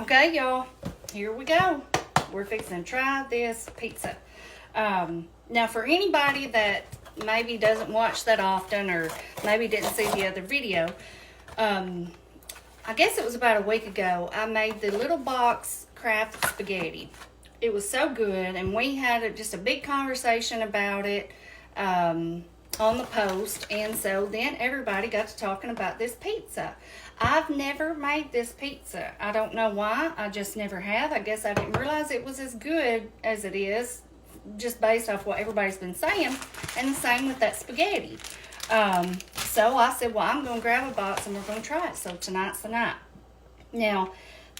Okay, y'all, here we go. We're fixing to try this pizza. Now, for anybody that maybe doesn't watch that often or maybe didn't see the other video, I guess it was about a week ago, I made the little box Kraft spaghetti. It was so good, and we had just a big conversation about it on the post, and so then everybody got to talking about this pizza. I've never made this pizza. I don't know why. I just never have. I guess I didn't realize it was as good as it is, just based off what everybody's been saying. And the same with that spaghetti. So I said, well, I'm going to grab a box and we're going to try it. So tonight's the night. Now,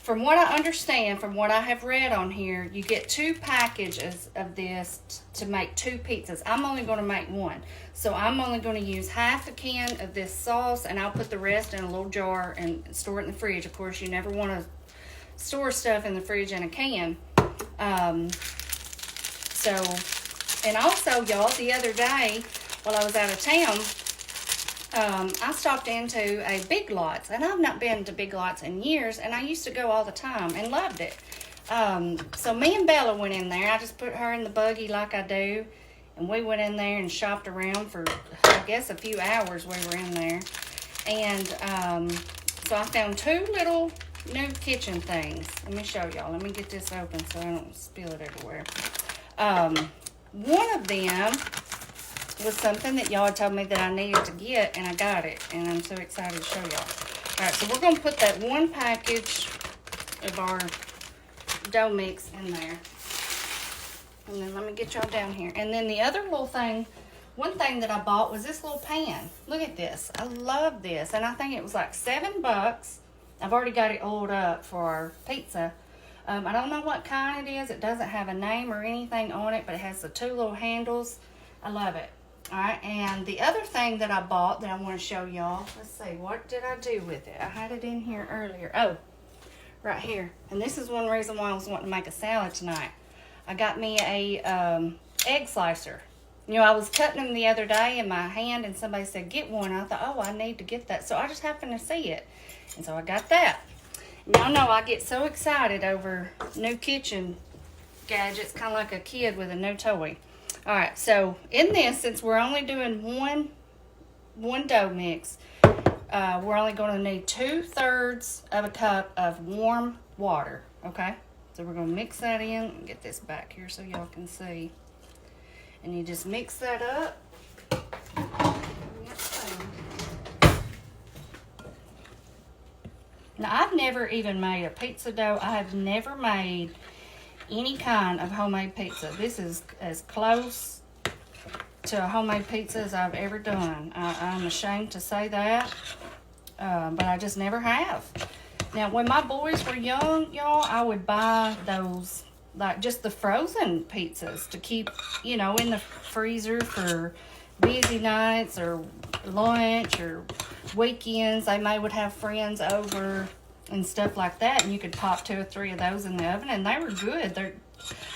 from what I understand, from what I have read on here, you get 2 packages of this to make 2 pizzas. I'm only going to make 1. So I'm only going to use half a can of this sauce, and I'll put the rest in a little jar and store it in the fridge. Of course, you never want to store stuff in the fridge in a can. And also, y'all, the other day, while I was out of town, I stopped into a Big Lots, and I've not been to Big Lots in years, and I used to go all the time and loved it. So me and Bella went in there. I just put her in the buggy like I do, and we went in there and shopped around for, I guess, a few hours we were in there. And so I found 2 little new kitchen things. Let me show y'all. Let me get this open so I don't spill it everywhere. One of them was something that y'all told me that I needed to get, and I got it, and I'm so excited to show y'all. All right, so we're going to put that 1 package of our dough mix in there. And then let me get y'all down here. And then the other little thing, one thing that I bought was this little pan. Look at this. I love this, and I think it was like $7. I've already got it oiled up for our pizza. I don't know what kind it is. It doesn't have a name or anything on it, but it has the 2 little handles. I love it. All right, and the other thing that I bought that I want to show y'all, let's see, what did I do with it? I had it in here earlier. Oh, right here. And this is one reason why I was wanting to make a salad tonight. I got me a egg slicer. You know, I was cutting them the other day in my hand, and somebody said, get one. I thought, oh, I need to get that. So I just happened to see it, and so I got that. Y'all know I get so excited over new kitchen gadgets, kind of like a kid with a new toy. All right, so in this, since we're only doing one dough mix, we're only going to need 2/3 of a cup of warm water, okay? So we're going to mix that in. Let me get this back here so y'all can see. And you just mix that up. Now, I've never even made a pizza dough. I have never made any kind of homemade pizza. This is as close to a homemade pizza as I've ever done. I'm ashamed to say that, but I just never have. Now, when my boys were young, y'all, I would buy those, like just the frozen pizzas to keep, you know, in the freezer for busy nights or lunch or weekends. They would have friends over and stuff like that, and you could pop 2 or 3 of those in the oven, and they were good.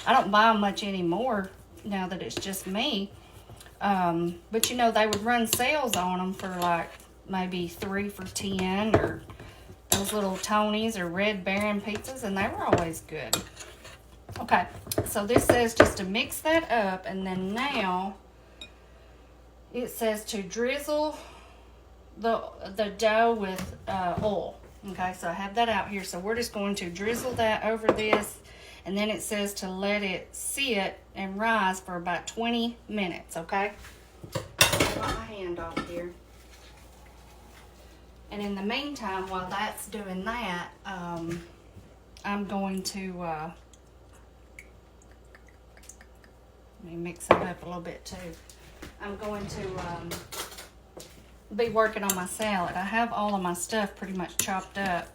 I don't buy them much anymore now that it's just me, but you know, they would run sales on them for like maybe 3 for $10, or those little Tony's or Red Baron pizzas, and they were always good. Okay, so this says just to mix that up, and then now it says to drizzle the dough with oil. Okay, so I have that out here. So we're just going to drizzle that over this, and then it says to let it sit and rise for about 20 minutes, okay? I'll wipe my hand off here. And in the meantime, while that's doing that, I'm going to, let me mix that up a little bit too. I'm going to be working on my salad. I have all of my stuff pretty much chopped up.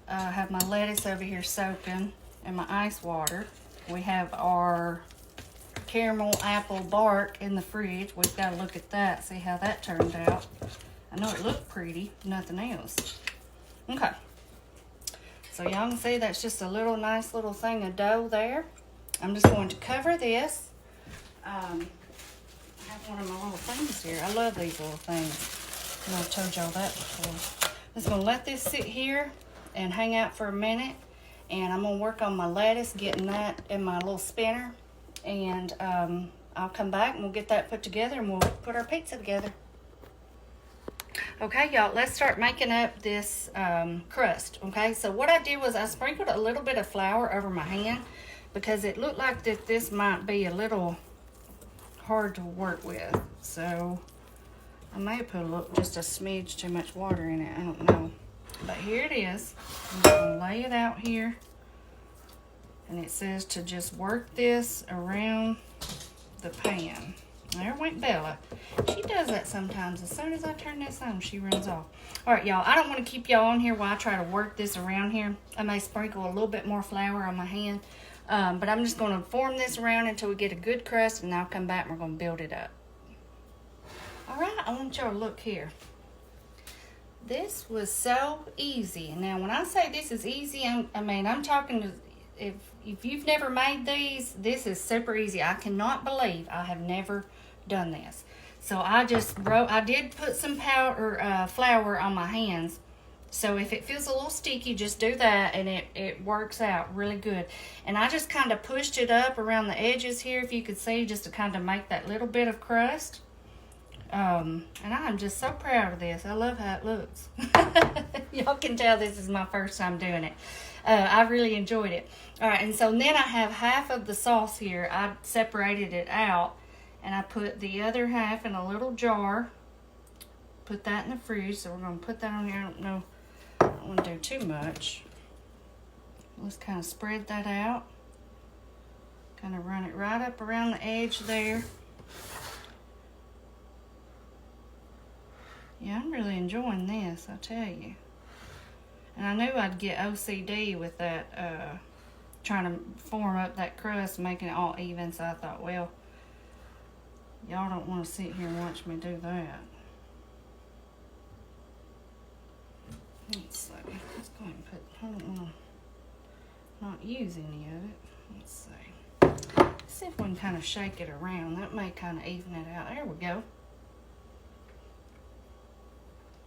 I have my lettuce over here soaking in my ice water. We have our caramel apple bark in the fridge. We've got to look at that, see how that turned out. I know it looked pretty, nothing else. Okay. So y'all can see that's just a little nice little thing of dough there. I'm just going to cover this. I have one of my little things here. I love these little things. And I've told y'all that before. I'm just going to let this sit here and hang out for a minute. And I'm going to work on my lettuce, getting that in my little spinner. And I'll come back and we'll get that put together and we'll put our pizza together. Okay, y'all, let's start making up this crust. Okay, so what I did was I sprinkled a little bit of flour over my hand because it looked like that this might be a little hard to work with. So I may have put just a smidge too much water in it. I don't know. But here it is. I'm going to lay it out here. And it says to just work this around the pan. There went Bella. She does that sometimes. As soon as I turn this on, she runs off. All right, y'all. I don't want to keep y'all on here while I try to work this around here. I may sprinkle a little bit more flour on my hand. But I'm just going to form this around until we get a good crust. And I'll come back and we're going to build it up. All right. I want y'all to look here. This was so easy. Now, when I say this is easy, I'm talking to, if you've never made these, this is super easy. I cannot believe I have never done this. So I did put some flour on my hands. So if it feels a little sticky, just do that and it works out really good. And I just kind of pushed it up around the edges here, if you could see, just to kind of make that little bit of crust. And I'm just so proud of this. I love how it looks. Y'all can tell this is my first time doing it. I really enjoyed it. All right, and so then I have half of the sauce here. I separated it out, and I put the other half in a little jar. Put that in the fridge, so we're going to put that on here. I don't know. I don't want to do too much. Let's kind of spread that out. Kind of run it right up around the edge there. Yeah, I'm really enjoying this, I tell you. And I knew I'd get OCD with that, trying to form up that crust, making it all even. So I thought, well, y'all don't want to sit here and watch me do that. Let's see. Let's go ahead and put, I don't want to not use any of it. Let's see. Let's see if we can kind of shake it around. That may kind of even it out. There we go.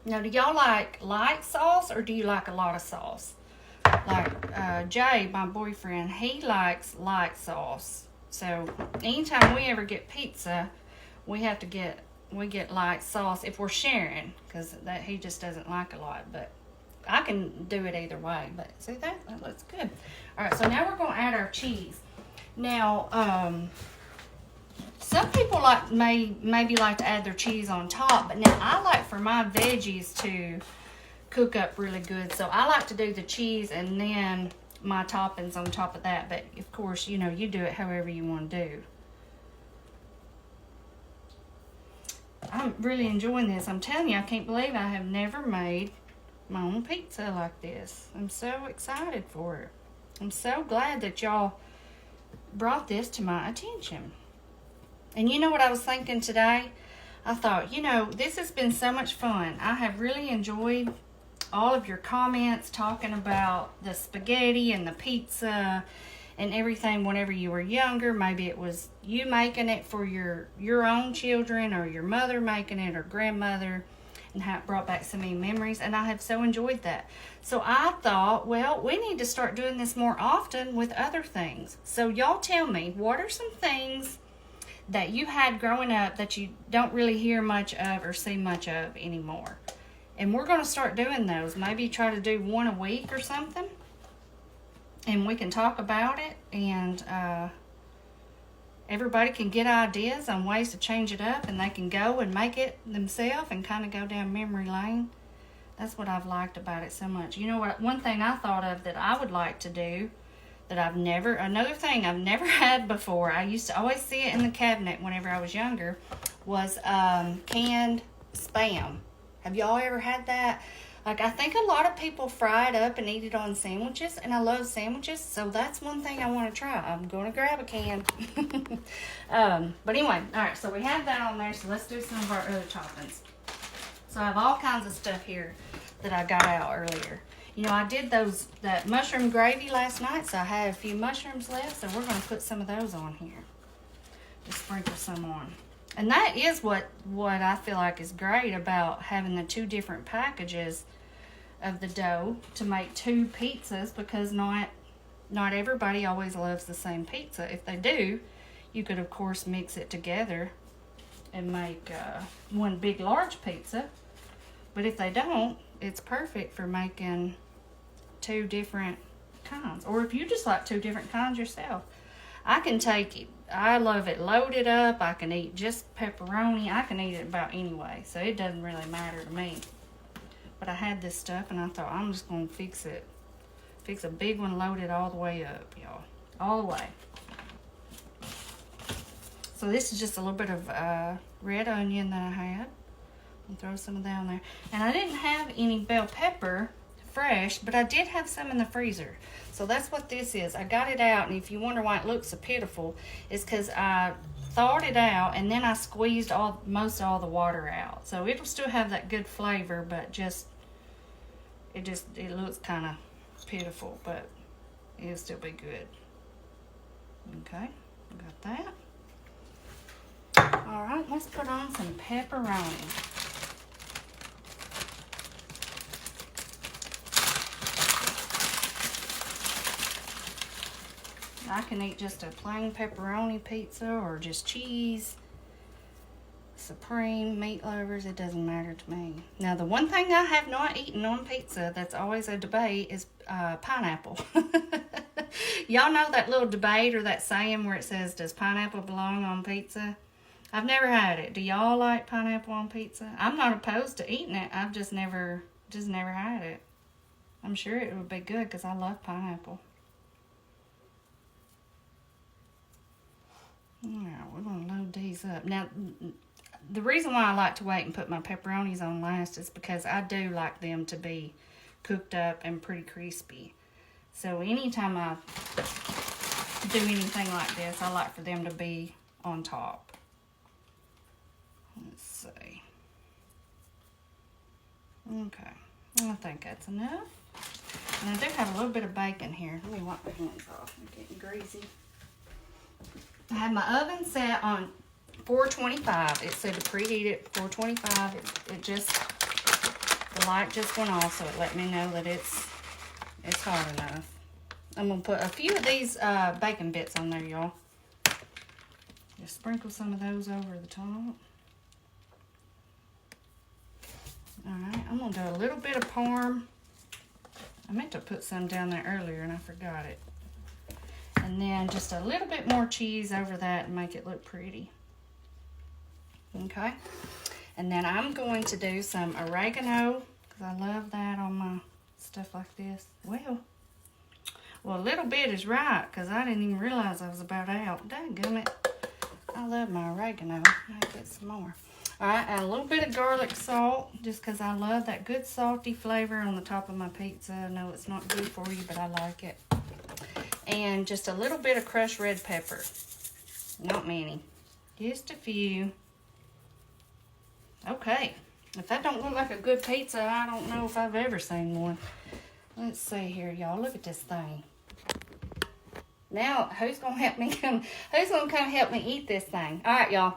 Now, do y'all like light sauce or do you like a lot of sauce? Like Jay, my boyfriend, he likes light sauce. So anytime we ever get pizza, we get light sauce if we're sharing, because that he just doesn't like a lot. But I can do it either way. But see that looks good. All right, so now we're going to add our cheese. Now, some people maybe like to add their cheese on top, but now I like for my veggies to cook up really good. So I like to do the cheese and then my toppings on top of that. But of course, you know, you do it however you want to do. I'm really enjoying this. I'm telling you, I can't believe I have never made my own pizza like this. I'm so excited for it. I'm so glad that y'all brought this to my attention. And you know what I was thinking today? I thought, you know, this has been so much fun. I have really enjoyed all of your comments talking about the spaghetti and the pizza and everything whenever you were younger. Maybe it was you making it for your own children, or your mother making it, or grandmother, and how it brought back so many memories. And I have so enjoyed that. So I thought, well, we need to start doing this more often with other things. So y'all tell me, what are some things that you had growing up that you don't really hear much of or see much of anymore? And we're going to start doing those. Maybe try to do one a week or something. And we can talk about it. And everybody can get ideas on ways to change it up. And they can go and make it themselves and kind of go down memory lane. That's what I've liked about it so much. You know what? One thing I thought of that I would like to do, another thing I've never had before, I used to always see it in the cabinet whenever I was younger, was canned Spam. Have y'all ever had that? Like, I think a lot of people fry it up and eat it on sandwiches, and I love sandwiches, so that's one thing I want to try. I'm going to grab a can. But anyway, all right, so we have that on there, so let's do some of our other toppings. So I have all kinds of stuff here that I got out earlier. You know, I did that mushroom gravy last night, so I had a few mushrooms left, so we're going to put some of those on here. Just sprinkle some on. And that is what I feel like is great about having the two different packages of the dough to make 2 pizzas, because not everybody always loves the same pizza. If they do, you could of course mix it together and make one big large pizza. But if they don't, it's perfect for making 2 different kinds. Or if you just like 2 different kinds yourself. I can take it. I love it loaded up. I can eat just pepperoni. I can eat it about any way. So it doesn't really matter to me. But I had this stuff and I thought I'm just going to fix it. Fix a big one loaded all the way up, y'all. All the way. So this is just a little bit of red onion that I had. I'll throw some of that on there. And I didn't have any bell pepper fresh, but I did have some in the freezer. So that's what this is. I got it out, and if you wonder why it looks so pitiful, it's because I thawed it out and then I squeezed most all the water out. So it'll still have that good flavor, but it looks kind of pitiful, but it'll still be good. Okay, got that. All right, let's put on some pepperoni. I can eat just a plain pepperoni pizza or just cheese, supreme, meat lovers, it doesn't matter to me. Now, the one thing I have not eaten on pizza that's always a debate is pineapple. Y'all know that little debate or that saying where it says, does pineapple belong on pizza? I've never had it. Do y'all like pineapple on pizza? I'm not opposed to eating it. I've just never had it. I'm sure it would be good because I love pineapple. Now, we're going to load these up. Now, the reason why I like to wait and put my pepperonis on last is because I do like them to be cooked up and pretty crispy. So anytime I do anything like this, I like for them to be on top. Let's see. Okay, I think that's enough. And I do have a little bit of bacon here. Let me wipe my hands off. I'm getting greasy. I have my oven set on 425. It said to preheat it 425. The light just went off, so it let me know that it's hot enough. I'm gonna put a few of these bacon bits on there, y'all. Just sprinkle some of those over the top. All right, I'm gonna do a little bit of parm. I meant to put some down there earlier and I forgot it. And then just a little bit more cheese over that and make it look pretty. Okay. And then I'm going to do some oregano, because I love that on my stuff like this. Well, a little bit is right, because I didn't even realize I was about out. Dadgummit. I love my oregano. I'll get some more. All right, add a little bit of garlic salt, just because I love that good salty flavor on the top of my pizza. I know it's not good for you, but I like it. And just a little bit of crushed red pepper. Not many. Just a few. Okay. If that don't look like a good pizza, I don't know if I've ever seen one. Let's see here, y'all. Look at this thing. Now, who's going to help me come help me eat this thing? All right, y'all.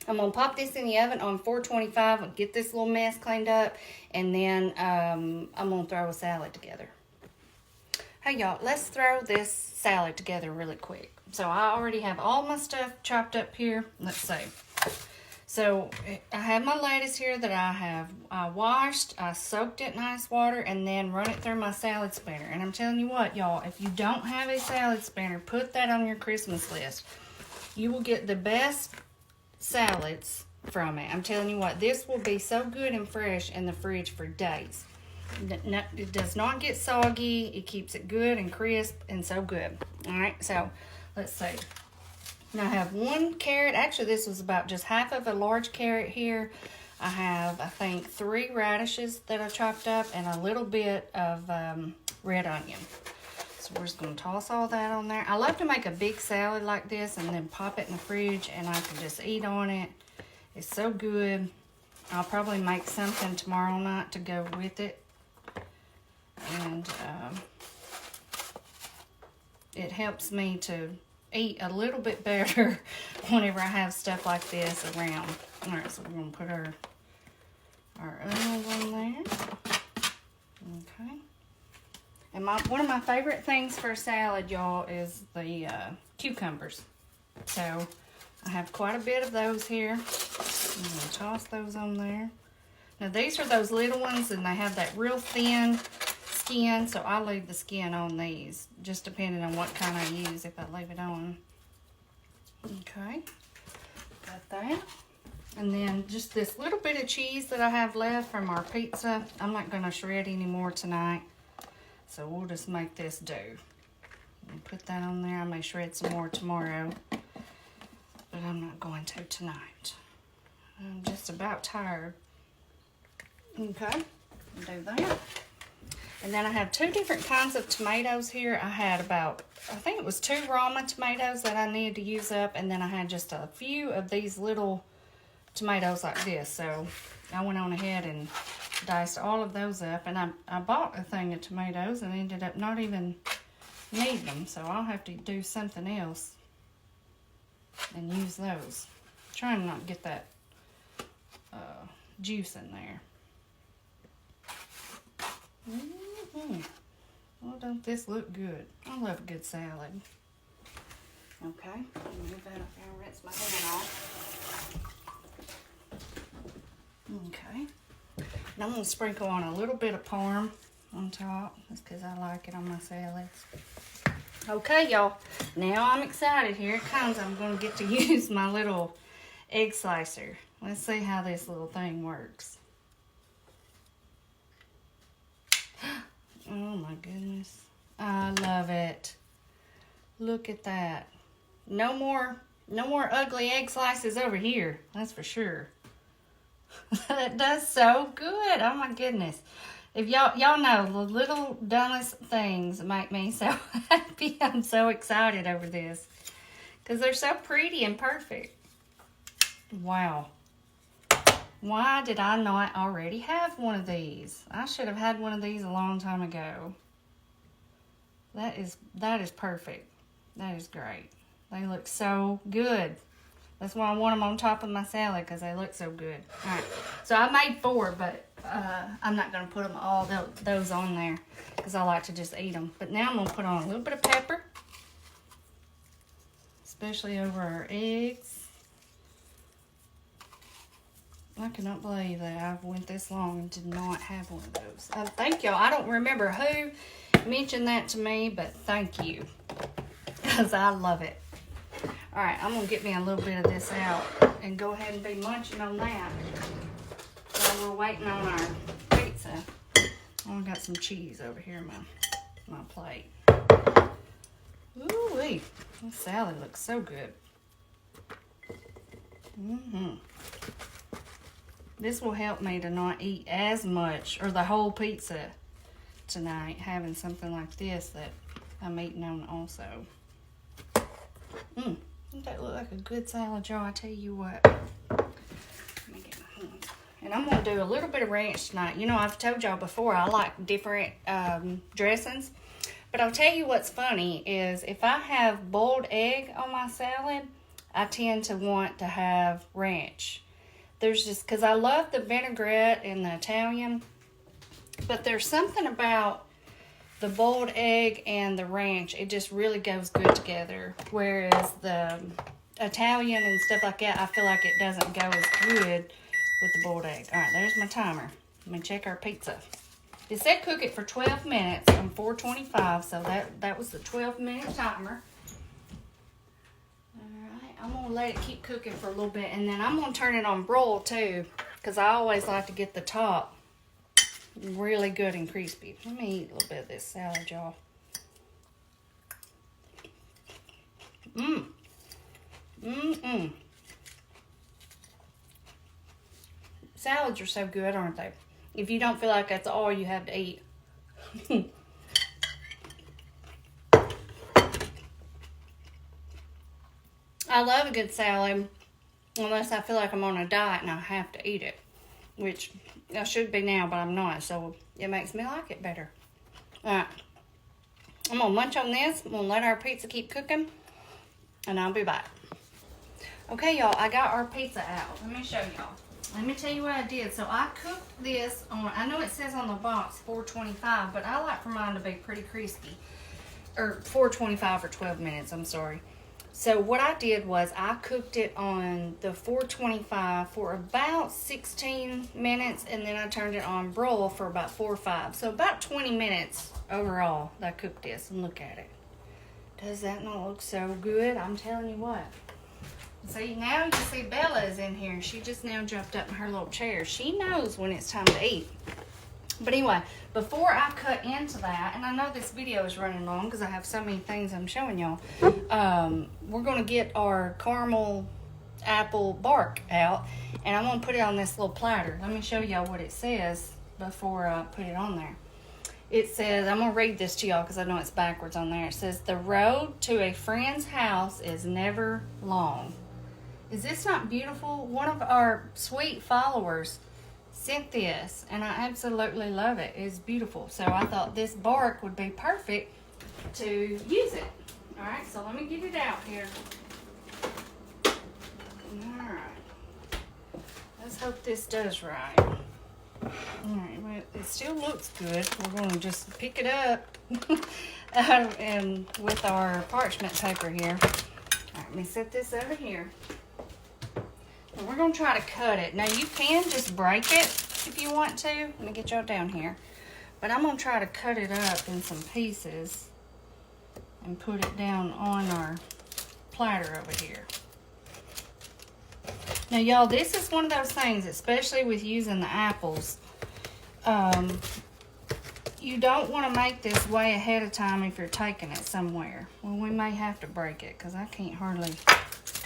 I'm going to pop this in the oven on 425 and get this little mess cleaned up. And then I'm going to throw a salad together. Hey, y'all, let's throw this salad together really quick. So I already have all my stuff chopped up here. Let's see. So I have my lettuce here that I have washed. I soaked it in ice water and then run it through my salad spinner. And I'm telling you what, y'all, if you don't have a salad spinner, put that on your Christmas list. You will get the best salads from it. I'm telling you what, this will be so good and fresh in the fridge for days. It does not get soggy. It keeps it good and crisp and so good. All right, so let's see. Now I have 1 carrot. Actually, this was about just half of a large carrot here. I have, I think, 3 radishes that I chopped up and a little bit of red onion. So we're just going to toss all that on there. I love to make a big salad like this and then pop it in the fridge and I can just eat on it. It's so good. I'll probably make something tomorrow night to go with it. And it helps me to eat a little bit better whenever I have stuff like this around. All right, so we're going to put our onions on there. Okay. And one of my favorite things for a salad, y'all, is the cucumbers. So I have quite a bit of those here. I'm going to toss those on there. Now these are those little ones, and they have that real thin skin, so I leave the skin on these, just depending on what kind I use if I leave it on. Okay, got that. And then just this little bit of cheese that I have left from our pizza. I'm not going to shred any more tonight, so we'll just make this do. And put that on there. I may shred some more tomorrow, but I'm not going to tonight. I'm just about tired. Okay, do that. And then I have 2 different kinds of tomatoes here. I had about, I think it was 2 Roma tomatoes that I needed to use up, and then I had just a few of these little tomatoes like this. So I went on ahead and diced all of those up, and I bought a thing of tomatoes and ended up not even needing them, so I'll have to do something else and use those. Trying not to get that juice in there. Well, don't this look good? I love a good salad. Okay, move that up there and rinse my hand off. Okay, and I'm going to sprinkle on a little bit of parm on top, just because I like it on my salads. Okay, y'all, now I'm excited. Here it comes. I'm going to get to use my little egg slicer. Let's see how this little thing works. Oh my goodness. I love it. Look at that. No more ugly egg slices over here. That's for sure. That does so good. Oh my goodness. If y'all know, the little dumbest things make me so happy. I'm so excited over this, because they're so pretty and perfect. Wow. Why did I not already have one of these? I should have had one of these a long time ago. That is perfect. That is great. They look so good. That's why I want them on top of my salad, because they look so good. All right, so I made 4, but I'm not going to put them all those on there, because I like to just eat them. But now I'm going to put on a little bit of pepper, especially over our eggs. I cannot believe that I've went this long and did not have one of those. Thank y'all. I don't remember who mentioned that to me, but thank you, because I love it. All right, I'm going to get me a little bit of this out and go ahead and be munching on that while we're waiting on our pizza. Oh, I got some cheese over here in my plate. Ooh-wee. This salad looks so good. This will help me to not eat as much, or the whole pizza tonight, having something like this that I'm eating on also. Doesn't that look like a good salad, y'all? I tell you what. Let me get my hands. And I'm going to do a little bit of ranch tonight. You know, I've told y'all before, I like different dressings. But I'll tell you what's funny is if I have boiled egg on my salad, I tend to want to have ranch. There's just, because I love the vinaigrette and the Italian, but there's something about the boiled egg and the ranch, it just really goes good together. Whereas the Italian and stuff like that, I feel like it doesn't go as good with the boiled egg. All right, there's my timer. Let me check our pizza. It said cook it for 12 minutes on 425, so that was the 12-minute timer. I'm going to let it keep cooking for a little bit, and then I'm going to turn it on broil too, because I always like to get the top really good and crispy. Let me eat a little bit of this salad, y'all. Salads are so good, aren't they? If you don't feel like that's all you have to eat. I love a good salad, unless I feel like I'm on a diet and I have to eat it, which I should be now, but I'm not, so it makes me like it better. Alright, I'm going to munch on this. I'm going to let our pizza keep cooking, and I'll be back. Okay, y'all, I got our pizza out. Let me show y'all. Let me tell you what I did. So I cooked this on, I know it says on the box 425, but I like for mine to be pretty crispy. Or 425 for 12 minutes, I'm sorry. So what I did was I cooked it on the 425 for about 16 minutes, and then I turned it on broil for about 4 or 5. So about 20 minutes overall that I cooked this, and look at it. Does that not look so good? I'm telling you what. See, now you see Bella is in here. She just now jumped up in her little chair. She knows when it's time to eat. But anyway, before I cut into that, and I know this video is running long because I have so many things I'm showing y'all, we're going to get our caramel apple bark out, and I'm going to put it on this little platter. Let me show y'all what it says before I put it on there. It says, I'm going to read this to y'all because I know it's backwards on there. It says, the road to a friend's house is never long. Is this not beautiful? One of our sweet followers sent this, and I absolutely love it. It's beautiful. So I thought this bark would be perfect to use it. All right, so let me get it out here. All right. Let's hope this does right. All right, well, it still looks good. We're going to just pick it up and with our parchment paper here. All right, let me set this over here. And we're going to try to cut it. Now, you can just break it if you want to. Let me get y'all down here. But I'm going to try to cut it up in some pieces and put it down on our platter over here. Now, y'all, this is one of those things, especially with using the apples. You don't want to make this way ahead of time if you're taking it somewhere. Well, we may have to break it because I can't hardly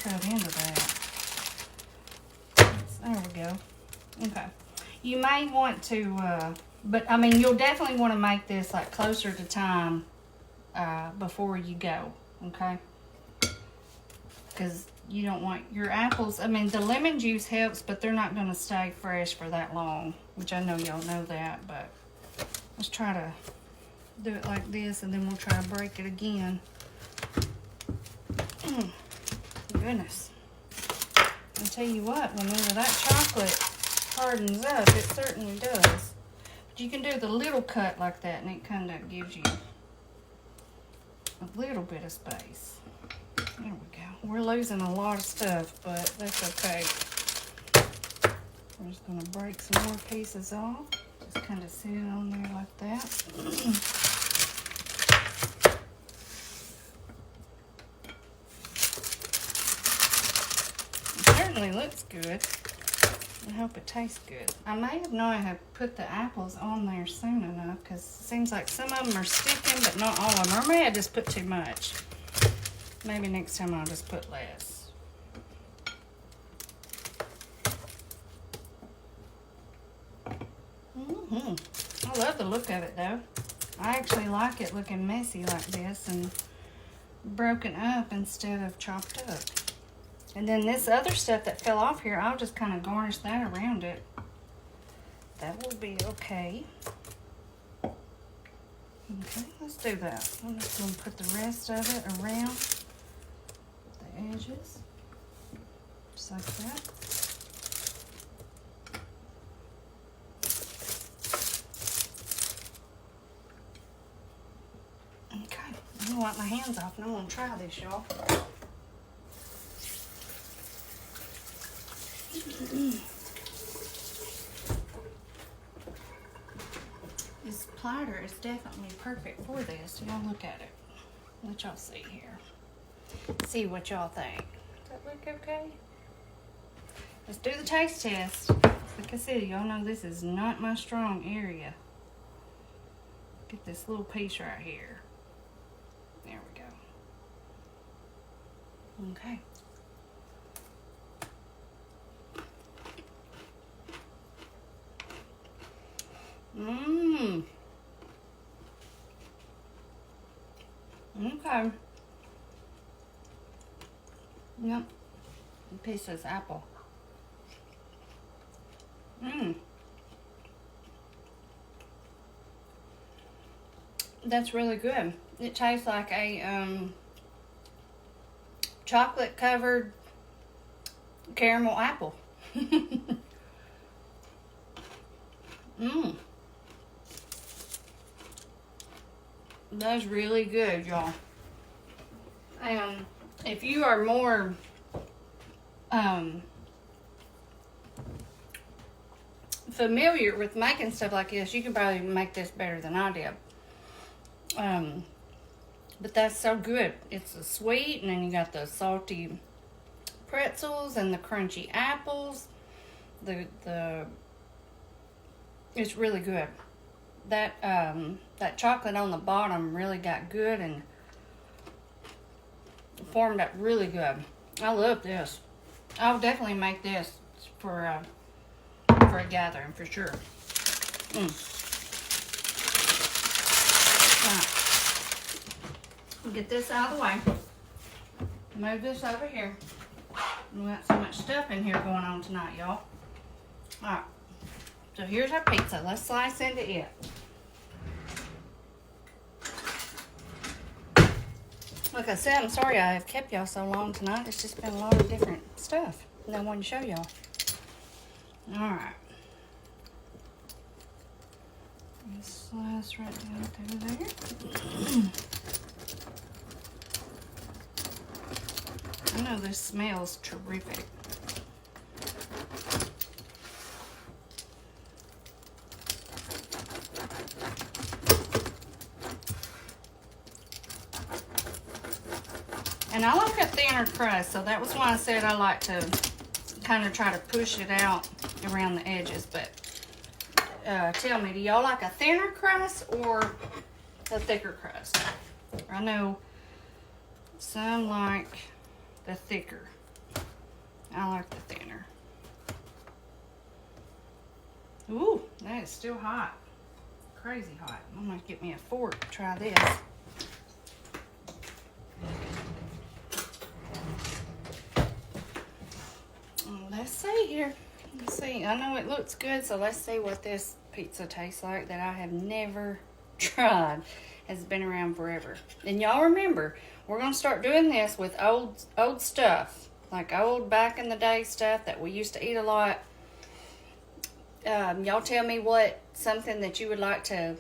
cut into that. There we go. Okay. You may want to, but I mean, you'll definitely want to make this like closer to time before you go, okay? Because you don't want your apples, I mean, the lemon juice helps, but they're not going to stay fresh for that long, which I know y'all know that, but let's try to do it like this, and then we'll try to break it again. Goodness. I'll tell you what, whenever that chocolate hardens up, it certainly does. But you can do the little cut like that, and it kind of gives you a little bit of space. There we go. We're losing a lot of stuff, but that's okay. We're just going to break some more pieces off. Just kind of sit it on there like that. Certainly looks good. I hope it tastes good. I may have not have put the apples on there soon enough because it seems like some of them are sticking, but not all of them. Or I may have just put too much. Maybe next time I'll just put less. I love the look of it though. I actually like it looking messy like this and broken up instead of chopped up. And then this other stuff that fell off here, I'll just kind of garnish that around it. That will be okay. Okay, let's do that. I'm just going to put the rest of it around the edges. Just like that. Okay, I'm going to wipe my hands off and I'm going to try this, y'all. This platter is definitely perfect for this. Y'all look at it. Let y'all see here. See what y'all think. Does that look okay? Let's do the taste test. Like I said, y'all know this is not my strong area. Get this little piece right here. There we go. Okay. Mmm. Okay. Yep. A piece of this apple. Mmm. That's really good. It tastes like a chocolate covered caramel apple. Mmm. That's really good, y'all. And if you are more familiar with making stuff like this, you can probably make this better than I did. But that's so good. It's the sweet, and then you got the salty pretzels and the crunchy apples. It's really good. That chocolate on the bottom really got good and formed up really good. I love this. I'll definitely make this for a gathering for sure. Right. Get this out of the way. Move this over here. We got so much stuff in here going on tonight, y'all. Alright. So here's our pizza. Let's slice into it. Like I said, I'm sorry I have kept y'all so long tonight. It's just been a lot of different stuff. And I wanted to show y'all. Alright. Slice right down through there. I know this smells terrific. And I like a thinner crust, so that was why I said I like to kind of try to push it out around the edges. But tell me, do y'all like a thinner crust or a thicker crust? I know some like the thicker. I like the thinner. Ooh, that is still hot. Crazy hot. I'm gonna get me a fork to try this. Let's see here. Let's see. I know it looks good, so let's see what this pizza tastes like that I have never tried. Has been around forever. And y'all remember, we're gonna start doing this with old stuff, like old back in the day stuff that we used to eat a lot. Y'all tell me something that you would like to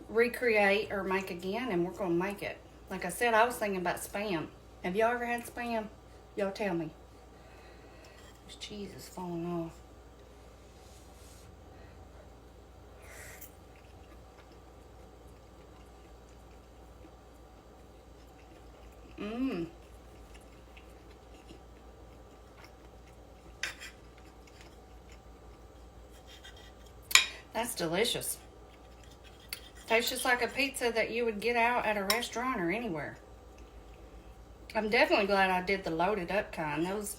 recreate or make again, and we're gonna make it. Like I said, I was thinking about Spam. Have y'all ever had Spam? Y'all tell me. This cheese is falling off. Mmm. That's delicious. Tastes just like a pizza that you would get out at a restaurant or anywhere. I'm definitely glad I did the loaded up kind. Those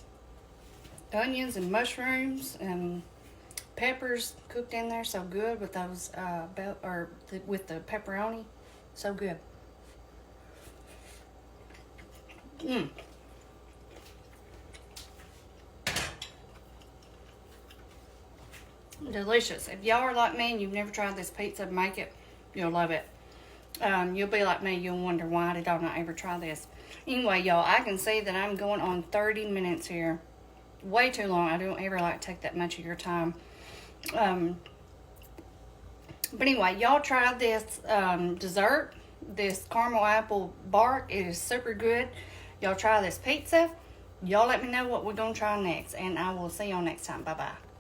onions and mushrooms and peppers cooked in there so good with those with the pepperoni, so good. Delicious. If y'all are like me and you've never tried this pizza, make it. You'll love it. You'll be like me. You'll wonder, why did I not ever try this? Anyway, y'all, I can see that I'm going on 30 minutes here. Way too long. I don't ever like to take that much of your time. But anyway, y'all try this dessert, this caramel apple bark. It is super good. Y'all try this pizza. Y'all let me know what we're going to try next, and I will see y'all next time. Bye-bye.